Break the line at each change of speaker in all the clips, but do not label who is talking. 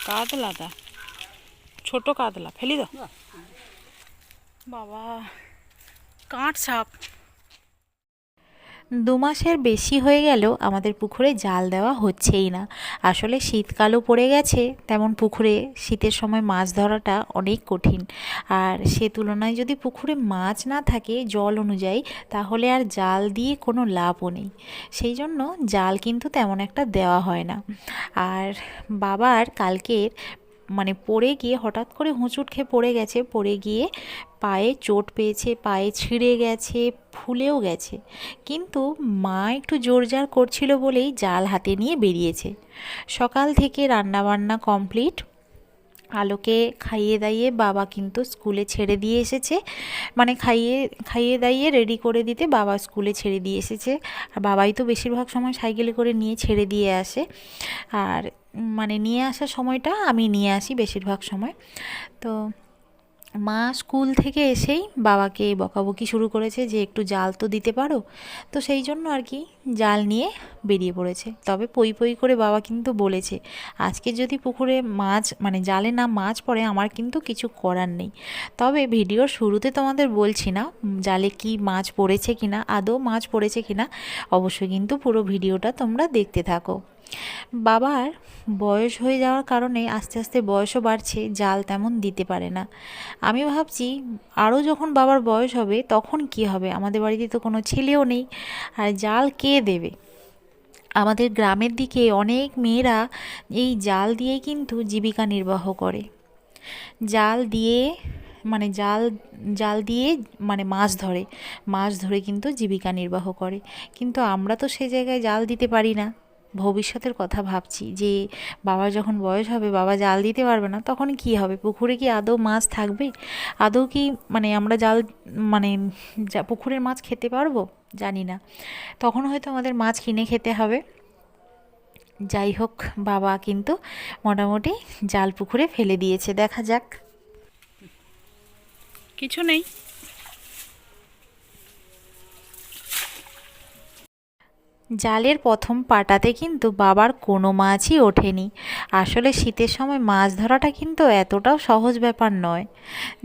কাতলাটা, ছোট কাতলা, ফেলি দাও। বাবা, কাঁট সাপ।
2 মাসের বেশি হয়ে গেলেও আমাদের পুকুরে জাল দেওয়া হচ্ছেই না। আসলে শীতকালও পড়ে গেছে, তেমন পুকুরে শীতের সময় মাছ ধরাটা অনেক কঠিন। আর সে তুলনায় যদি পুকুরে মাছ না থাকে জল অনুযায়ী, তাহলে আর জাল দিয়ে কোনো লাভও নেই। সেই জন্য জাল কিন্তু তেমন একটা দেওয়া হয় না। আর বাবার কালকের পড়ে গিয়ে হঠাৎ করে হোঁচট খেয়ে পড়ে গেছে, পড়ে গিয়ে পায়ে চোট পেয়েছে, পায়ে ছিঁড়ে গেছে, ফুলেও গেছে। কিন্তু মা একটু জোরজার করছিল বলেই জাল হাতে নিয়ে বেরিয়েছে। সকাল থেকে রান্নাবান্না কমপ্লিট। আলোকে খাইয়ে দাইয়ে বাবা কিন্তু স্কুলে ছেড়ে দিয়ে এসেছে। খাইয়ে খাইয়ে দাইয়ে রেডি করে দিতে বাবা স্কুলে ছেড়ে দিয়ে এসেছে। আর বাবাই তো বেশিরভাগ সময় সাইকেলে করে নিয়ে ছেড়ে দিয়ে আসে। আর নিয়ে আসার সময়টা আমি নিয়ে আসি বেশিরভাগ সময়। তো মা স্কুল থেকে এসেই বাবাকে বকাবকি শুরু করেছে যে একটু জাল তো দিতে পারো। তো সেই জন্য আর কি জাল নিয়ে বেরিয়ে পড়েছে। তবে পই পই করে বাবা কিন্তু বলেছে, আজকে যদি পুকুরে মাছ জালে না মাছ পড়ে আমার কিন্তু কিছু করার নেই। তবে ভিডিওর শুরুতে তোমাদের বলছি না জালে কি মাছ পড়েছে কিনা, আদৌ মাছ পড়েছে কিনা। অবশ্যই কিন্তু পুরো ভিডিওটা তোমরা দেখতে থাকো। বাবার বয়স হয়ে যাওয়ার কারণে আস্তে আস্তে বয়সও বাড়ছে, জাল তেমন দিতে পারে না। আমি ভাবছি আরও যখন বাবার বয়স হবে তখন কি হবে, আমাদের বাড়িতে তো কোনো ছেলেও নেই, আর জাল কে দেবে। আমাদের গ্রামের দিকে অনেক মেয়েরা এই জাল দিয়েই কিন্তু জীবিকা নির্বাহ করে। জাল দিয়ে জাল জাল দিয়ে মাছ ধরে, মাছ ধরে কিন্তু জীবিকা নির্বাহ করে। কিন্তু আমরা তো সে জায়গায় জাল দিতে পারি না। ভবিষ্যতের কথা ভাবছি যে বাবার যখন বয়স হবে, বাবা জাল দিতে পারবে না, তখন কি হবে, পুকুরে কি আদৌ মাছ থাকবে? আদৌ কি আমরা জাল মানে পুকুরের মাছ খেতে পারবো? জানি না। তখন হয়তো আমাদের মাছ কিনে খেতে হবে। যাই হোক, বাবা কিন্তু মোটামুটি জাল পুকুরে ফেলে দিয়েছে, দেখা যাক।
কিছু নেই।
জালের প্রথম পাটাতে কিন্তু বাবার কোনো মাছই ওঠেনি। আসলে শীতের সময় মাছ ধরাটা কিন্তু এতটাও সহজ ব্যাপার নয়।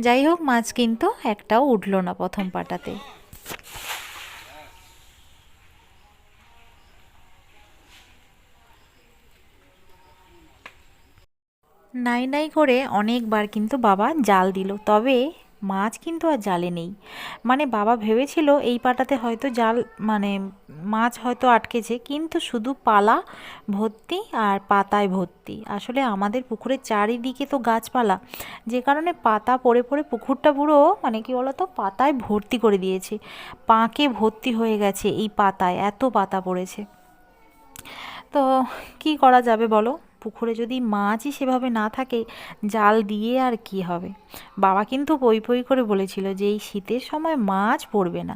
যাই হোক, মাছ কিন্তু একটাও উঠলো না প্রথম পাটাতে। নাই নাই করে অনেকবার কিন্তু বাবা জাল দিল, তবে মাছ কিন্তু আর জালে নেই। বাবা ভেবেছিল এই পাটাতে হয়তো জাল মানে মাছ হয়তো আটকেছে, কিন্তু শুধু পালা ভর্তি আর পাতায় ভর্তি। আসলে আমাদের পুকুরের চারিদিকে তো গাছপালা, যে কারণে পাতা পড়ে পড়ে পুকুরটা পুরো কি বলতো পাতায় ভর্তি করে দিয়েছে। পাঁকে ভর্তি হয়ে গেছে এই পাতায়, এত পাতা পড়েছে। তো কি করা যাবে বলো, পুকুরে যদি মাছই সেভাবে না থাকে, জাল দিয়ে আর কি হবে। বাবা কিন্তু পই পই করে বলেছিল যে এই শীতের সময় মাছ পড়বে না।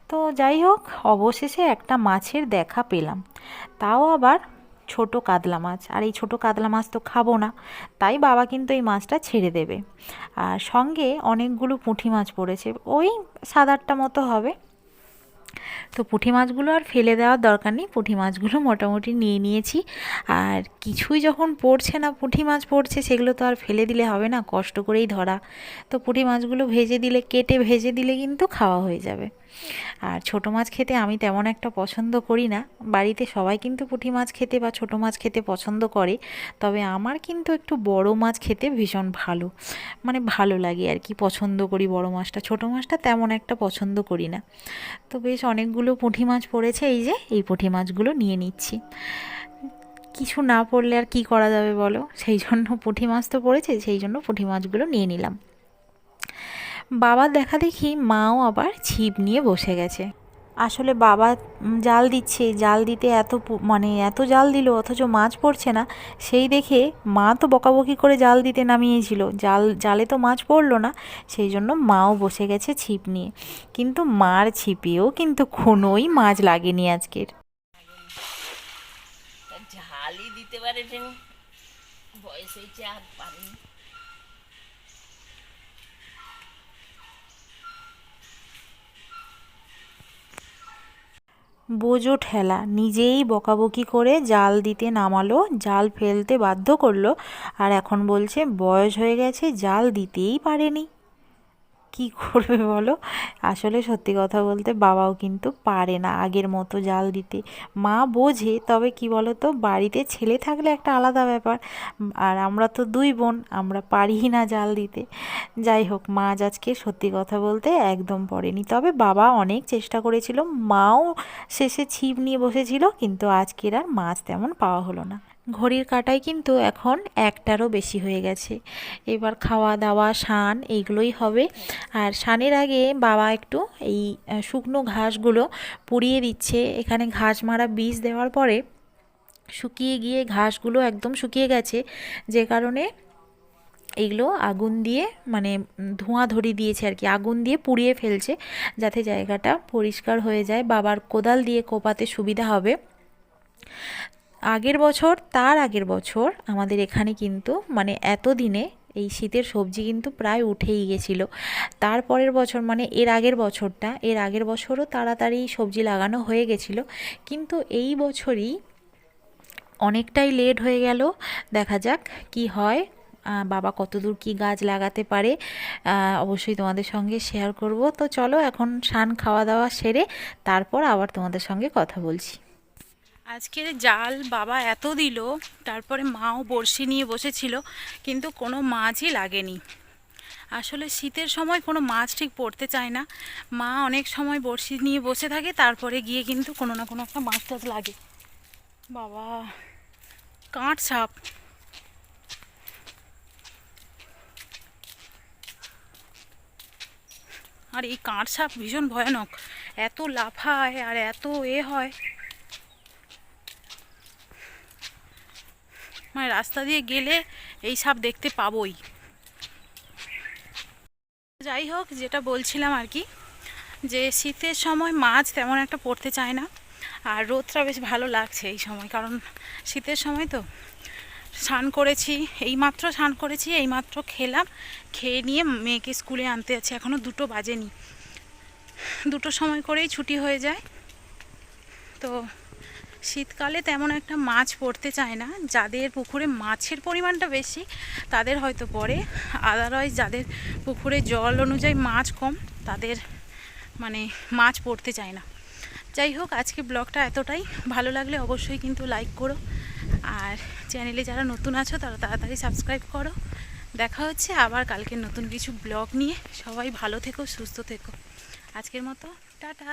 তো যাই হোক, অবশেষে একটা মাছের দেখা পেলাম, তাও আবার ছোট কাতলা মাছ। আর এই ছোট কাতলা মাছ তো খাবো না, তাই বাবা কিন্তু এই মাছটা ছেড়ে দেবে। আর সঙ্গে অনেকগুলো পুঁটি মাছ পড়েছে, ওই 7-8টা মতো হবে। তো পুঁটি মাছগুলো আর ফেলে দেওয়ার দরকার নেই, পুঁটি মাছগুলো মোটামুটি নিয়ে নিয়েছি। আর কিছুই যখন পড়ছে না, পুঁটি মাছ পড়ছে, সেগুলো তো আর ফেলে দিলে হবে না, কষ্ট করেই ধরা। তো পুঁটি মাছগুলো ভেজে দিলে, কেটে ভেজে দিলে কিন্তু খাওয়া হয়ে যাবে। আর ছোটো মাছ খেতে আমি তেমন একটা পছন্দ করি না। বাড়িতে সবাই কিন্তু পুঁটি মাছ খেতে বা ছোটো মাছ খেতে পছন্দ করে, তবে আমার কিন্তু একটু বড় মাছ খেতে ভীষণ ভালো ভালো লাগে আর কি, পছন্দ করি বড় মাছটা, ছোটো মাছটা তেমন একটা পছন্দ করি না। তো বেশ অনেকগুলো পুঁটি মাছ পড়েছে, এই যে এই পুঁটি মাছগুলো নিয়ে নিচ্ছি। কিছু না পড়লে আর কি করা যাবে বলো, সেই জন্য পুঁটি মাছ তো পড়েছে, সেই জন্য পুঁটি মাছগুলো নিয়ে নিলাম। বাবার দেখা দেখি মাও আবার ছিপ নিয়ে বসে গেছে। আসলে বাবা জাল দিচ্ছে, জাল দিতে এত জাল দিল অথচ মাছ পড়ছে না। সেই দেখে মা তো বকাবকি করে জাল দিতে নামিয়েছিল, জালে তো মাছ পড়লো না। সেই জন্য মাও বসে গেছে ছিপ নিয়ে, কিন্তু মার ছিপেও কিন্তু কোনোই মাছ লাগেনি আজকের।
ঝালই দিতে পারে, বয়স হয়েছে আর পারেনি।
বোঝো ঠেলা, নিজেই বকাবকি করে জাল দিতে নামালো, জাল ফেলতে বাধ্য করলো, আর এখন বলছে বয়স হয়ে গেছে জাল দিতেই পারেনি। কি করবে বলো? আসলে সত্যি কথা বলতে বাবাও কিন্তু পারে না আগের মতো জাল দিতে। মা বোঝে, তবে কি বলো তো, বাড়িতে ছেলে থাকলে একটা আলাদা ব্যাপার, আর আমরা তো দুই বোন, আমরা পারি না জাল দিতে। যাই হোক, মাছ আজকে সত্যি কথা বলতে একদম পড়েনি, তবে বাবা অনেক চেষ্টা করেছিল, মাও শেষে ছিপ নিয়ে বসেছিল, কিন্তু আজকের আর মাছ তেমন পাওয়া হলো না। ঘড়ির কাঁটায় কিন্তু এখন একটারও বেশি হয়ে গেছে। এবার খাওয়া দাওয়া স্নান এইগুলোই হবে। আর স্নানের আগে বাবা একটু এই শুকনো ঘাসগুলো পুড়িয়ে দিচ্ছে। এখানে ঘাস মারা বীজ দেওয়ার পরে শুকিয়ে গিয়ে ঘাসগুলো একদম শুকিয়ে গেছে, যে কারণে এগুলো আগুন দিয়ে মানে ধোঁয়া ধরিয়ে দিয়েছে আর কি, আগুন দিয়ে পুড়িয়ে ফেলছে যাতে জায়গাটা পরিষ্কার হয়ে যায়, বাবার কোদাল দিয়ে কোপাতে সুবিধা হবে। আগের বছর, তার আগের বছর আমাদের এখানে কিন্তু মানে এতদিনে এই শীতের সবজি কিন্তু প্রায় উঠেই গেছিল। তারপরের বছর মানে এর আগের বছরটা, এর আগের বছরও তাড়াতাড়ি সবজি লাগানো হয়ে গেছিলো, কিন্তু এই বছরই অনেকটাই লেট হয়ে গেল। দেখা যাক কি হয়, বাবা কতদূর কি গাছ লাগাতে পারে, অবশ্যই তোমাদের সঙ্গে শেয়ার করব। তো চলো এখন স্নান খাওয়া দাওয়া সেরে তারপর আবার তোমাদের সঙ্গে কথা বলছি।
আজকে জাল বাবা এত দিল, তারপরে মাও বড়শি নিয়ে বসেছিল, কিন্তু কোনো মাছই লাগেনি। আসলে শীতের সময় কোনো মাছ ঠিক পড়তে চায় না। মা অনেক সময় বড়শি নিয়ে বসে থাকে, তারপরে গিয়ে কিন্তু কোনো না কোনো একটা মাছ টাছ লাগে। বাবা, কাঁট সাপ! আর এই কাঁট সাপ ভীষণ ভয়ানক, এত লাফায় আর এত হয়, মানে রাস্তা দিয়ে গেলে এই সাপ দেখতে পাবোই। যাই হোক, যেটা বলছিলাম আর কি, যে শীতের সময় মাছ তেমন একটা পড়তে চায় না, আর রোদটা বেশ ভালো লাগছে এই সময়, কারণ শীতের সময় তো। স্নান করেছি, এইমাত্র স্নান করেছি, এইমাত্র খেলাম, খেয়ে নিয়ে মেয়েকে স্কুলে আনতে যাচ্ছি, এখনও 2টো বাজেনি, 2টোর সময় করেই ছুটি হয়ে যায়। তো শীতকালে তেমন একটা মাছ পড়তে চায় না, যাদের পুকুরে মাছের পরিমাণটা বেশি তাদের হয়তো পড়ে, আদারওয়াইজ যাদের পুকুরে জল অনুযায়ী মাছ কম তাদের মানে মাছ পড়তে চায় না। যাই হোক, আজকে ব্লগটা এতটাই, ভালো লাগলে অবশ্যই কিন্তু লাইক করো, আর চ্যানেলে যারা নতুন আছো তারা তাড়াতাড়ি সাবস্ক্রাইব করো। দেখা হচ্ছে আবার কালকে নতুন কিছু ব্লগ নিয়ে। সবাই ভালো থেকো, সুস্থ থেকো। আজকের মতো টাটা।